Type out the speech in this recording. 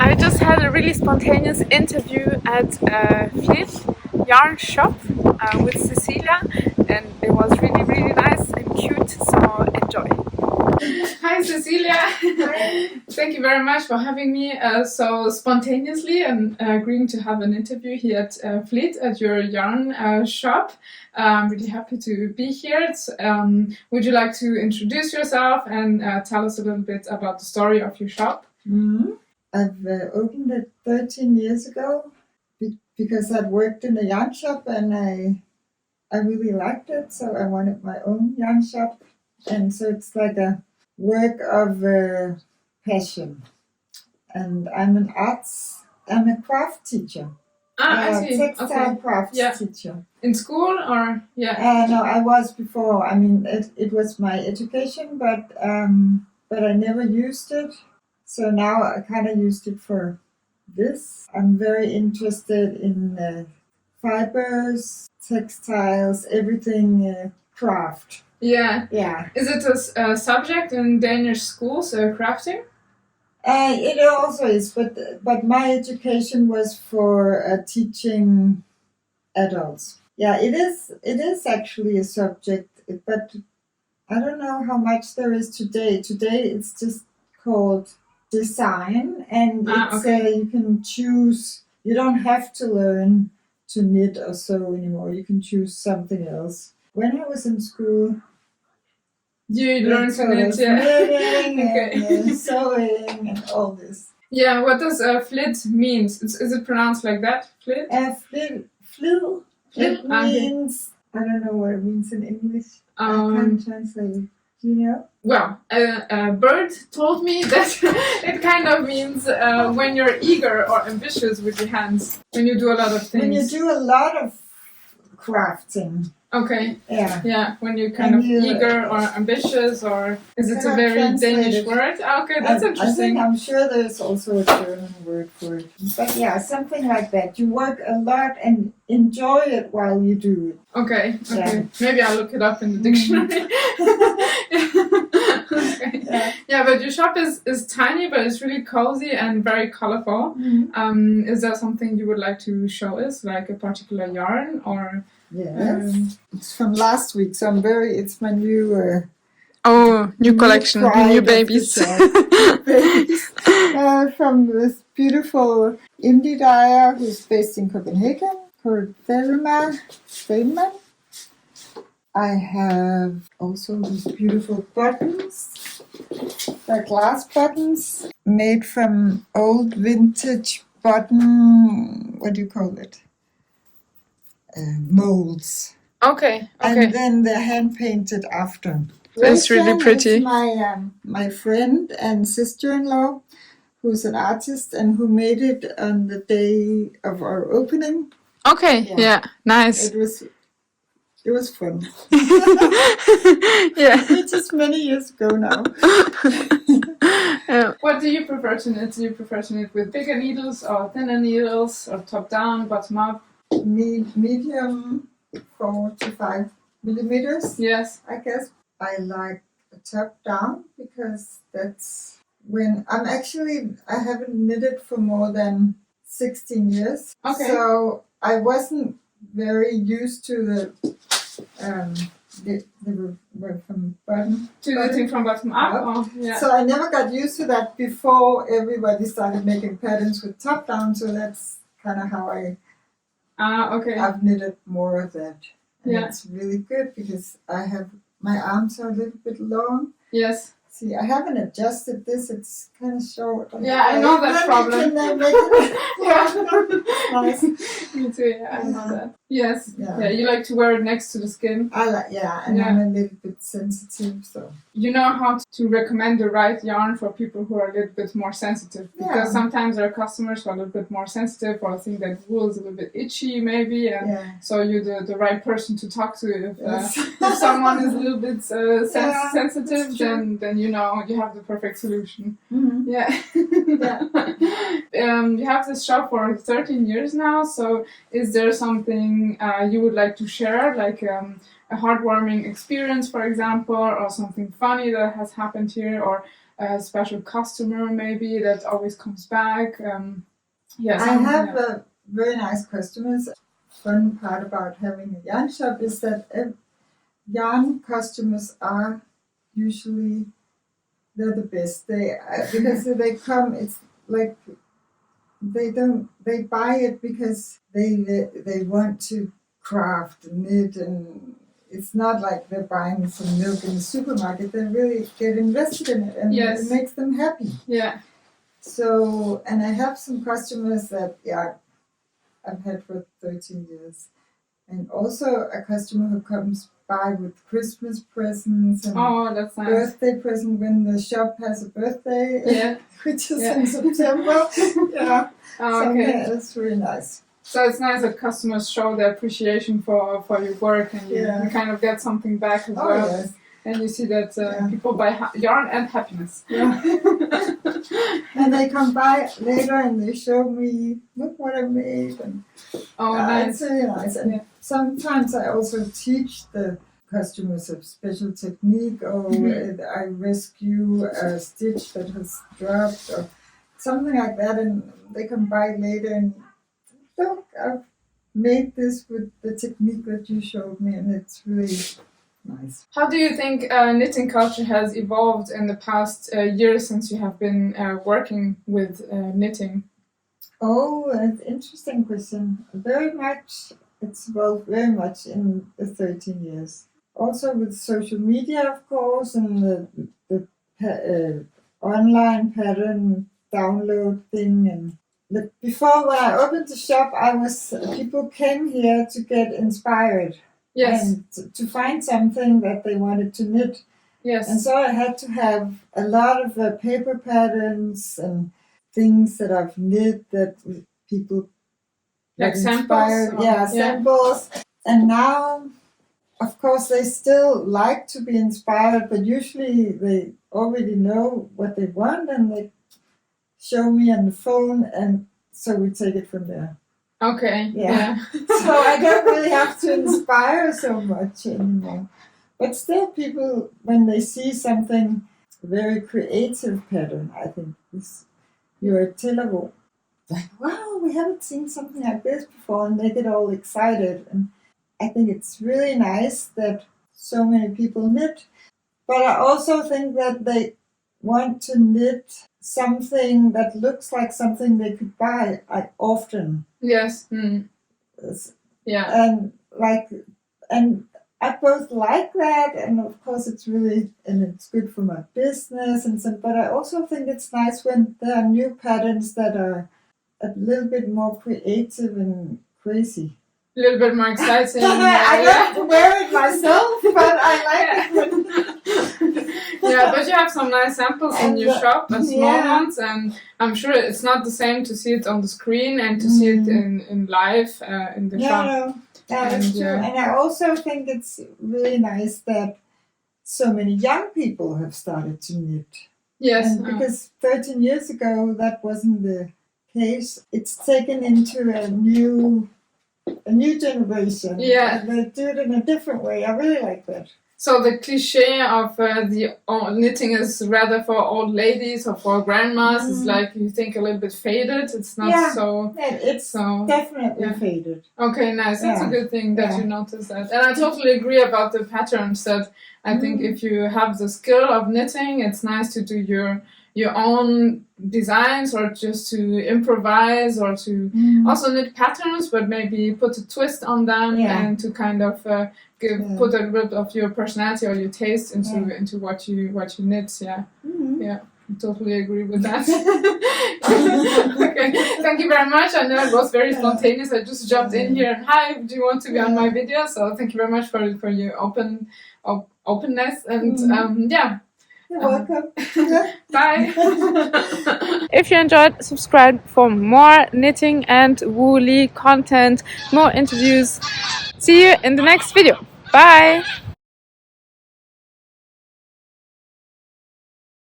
I just had a really spontaneous interview at Flid yarn shop with Cecile, and it was really nice and cute, so enjoy. Hi Cecilia! Hi. Thank you very much for having me so spontaneously and agreeing to have an interview here at Flid at your yarn shop. I'm really happy to be here. Would you like to introduce yourself and tell us a little bit about the story of your shop? Mm-hmm. I've opened it 13 years ago because I'd worked in a yarn shop and I really liked it, so I wanted my own yarn shop. And so it's like a work of passion. And I'm a craft teacher. I see. Textile crafts Yeah. teacher. In school or yeah? No, I was before. I mean, it was my education, but I never used it. So now I kind of used it for this. I'm very interested in fibers, textiles, everything craft. Yeah. Yeah. Is it a subject in Danish schools, crafting? It also is, but my education was for teaching adults. Yeah, it is actually a subject, but I don't know how much there is today. Today it's just called design, and you can choose. You don't have to learn to knit or sew anymore. You can choose something else. When I was in school, you learned to knit, knitting and sewing and all this. Yeah, what does Flid mean? Is it pronounced like that? Flid? Flid. It means, I don't know what it means in English. I can't translate it. Do you know? Well, a bird told me that it kind of means when you're eager or ambitious with your hands, when you do a lot of things. When you do a lot of crafting. Okay. Yeah. Yeah, when you're kind of eager or ambitious, or is it a very Danish word? Okay, that's interesting. I'm sure there's also a German word for it. But yeah, something like that. You work a lot and enjoy it while you do it. Okay. Yeah. Maybe I'll look it up in the dictionary. Okay. Yeah, but your shop is tiny, but it's really cozy and very colorful. Mm-hmm. Is that something you would like to show us, like a particular yarn or? Yes, it's from last week, so it's my new new collection, new babies. From this beautiful indie dyer who's based in Copenhagen, called Feynman. I have also these beautiful buttons. They're glass buttons made from old vintage button, what do you call it? Molds. Okay. And then they're hand painted after. That's really pretty. Is my friend and sister-in-law, who's an artist and who made it on the day of our opening. Okay. Yeah. Nice. It was fun. Yeah. It's just many years ago now. What do you prefer to knit? Do you prefer to knit with bigger needles or thinner needles, or top down, bottom up? Medium 4 to 5 millimeters. Yes. I guess I like a top down because that's when I haven't knitted for more than 16 years. Okay. So I wasn't very used to the from bottom to knitting from bottom up. So I never got used to that before everybody started making patterns with top down. So that's kind of how I've knitted more of that. And it's really good because my arms are a little bit long. Yes. See, I haven't adjusted this. It's kind of short. Yeah, I know that problem. Nice. Me too. Yeah, I know that. Yes. Yeah, you like to wear it next to the skin. I'm a little bit sensitive, so. You know how to recommend the right yarn for people who are a little bit more sensitive, because sometimes there are customers who are a little bit more sensitive or think that wool is a little bit itchy, maybe, and so you're the right person to talk to. If someone is a little bit sensitive, then you know you have the perfect solution. Mm-hmm. You have this shop for 13 years now, so is there something you would like to share, like a heartwarming experience, for example, or something funny that has happened here, or a special customer maybe that always comes back? I have very nice customers. Fun part about having a yarn shop is that yarn customers are usually they're the best. Because they come, it's like they buy it because they want to craft and knit, and it's not like they're buying some milk in the supermarket. They really get invested in it, and it makes them happy. Yeah. So, and I have some customers that I've had for 13 years, and also a customer who comes by with Christmas presents and that's nice. Birthday present when the shop has a birthday, which is in September. Okay, that's really nice. So it's nice that customers show their appreciation for your work, and you kind of get something back as well. Yes. And you see that people buy yarn and happiness. Yeah. And they come by later and they show me, look what I made. And, nice. It's really nice. And sometimes I also teach the customers a special technique, or I rescue a stitch that has dropped or something like that. And they come by later and, look, I've made this with the technique that you showed me, and it's really nice. How do you think knitting culture has evolved in the past years since you have been working with knitting? Oh, that's an interesting question. Very much, it's evolved very much in the 13 years. Also with social media, of course, and the online pattern download thing. And before, when I opened the shop, people came here to get inspired. Yes. And to find something that they wanted to knit. Yes. And so I had to have a lot of paper patterns and things that I've knit that people like samples. Samples. And now, of course, they still like to be inspired, but usually they already know what they want and they show me on the phone, and so we take it from there. Okay. Yeah. So I don't really have to inspire so much anymore. But still, people, when they see something very creative pattern, I think you're tellable. Like, wow, we haven't seen something like this before, and they get all excited. And I think it's really nice that so many people knit. But I also think that they want to knit something that looks like something they could buy often. Yes. Yeah. And I both like that, and of course it's good for my business but I also think it's nice when there are new patterns that are a little bit more creative and crazy. A little bit more exciting. I love to wear it myself, but I like it. Yeah, but you have some nice samples in your shop, small ones, and I'm sure it's not the same to see it on the screen and to see it in live in the shop. No, that's true. And I also think it's really nice that so many young people have started to knit. Yes. Because 13 years ago that wasn't the case. It's taken into a new generation. Yeah. And they do it in a different way. I really like that. So the cliche of the knitting is rather for old ladies or for grandmas is like, you think, a little bit faded. It's not so... Yeah, it's definitely faded. Okay, nice. That's a good thing that you notice that. And I totally agree about the patterns that I think if you have the skill of knitting, it's nice to do your own designs or just to improvise or to also knit patterns, but maybe put a twist on them and to kind of put a little bit of your personality or your taste into what you knit. Yeah, I totally agree with that. Okay, thank you very much. I know it was very spontaneous. I just jumped in here and hi, do you want to be on my video? So thank you very much for your openness and You're welcome. Bye. If you enjoyed, subscribe for more knitting and woolly content, more interviews. See you in the next video. Bye.